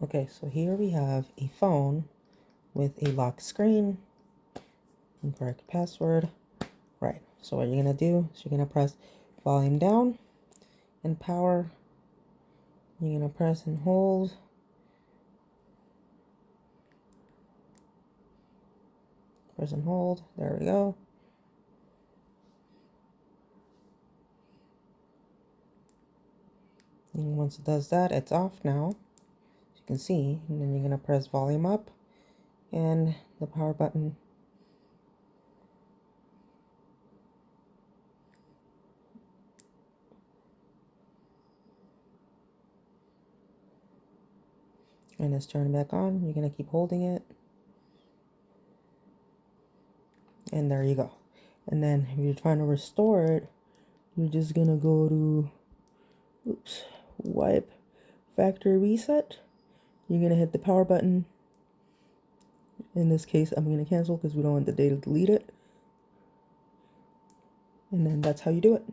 Okay, so here we have a phone with a lock screen, incorrect password. Right, so what you're gonna do is you're gonna press volume down and power. You're gonna press and hold. Press and hold, there we go. And once it does that, it's off now, as you can see. And then you're gonna press volume up and the power button. And it's turned back on. You're gonna keep holding it. And there you go. And then if you're trying to restore it, you're just gonna go to, wipe factory reset. You're gonna hit the power button. In this case, I'm gonna cancel because we don't want the data deleted. And then that's how you do it.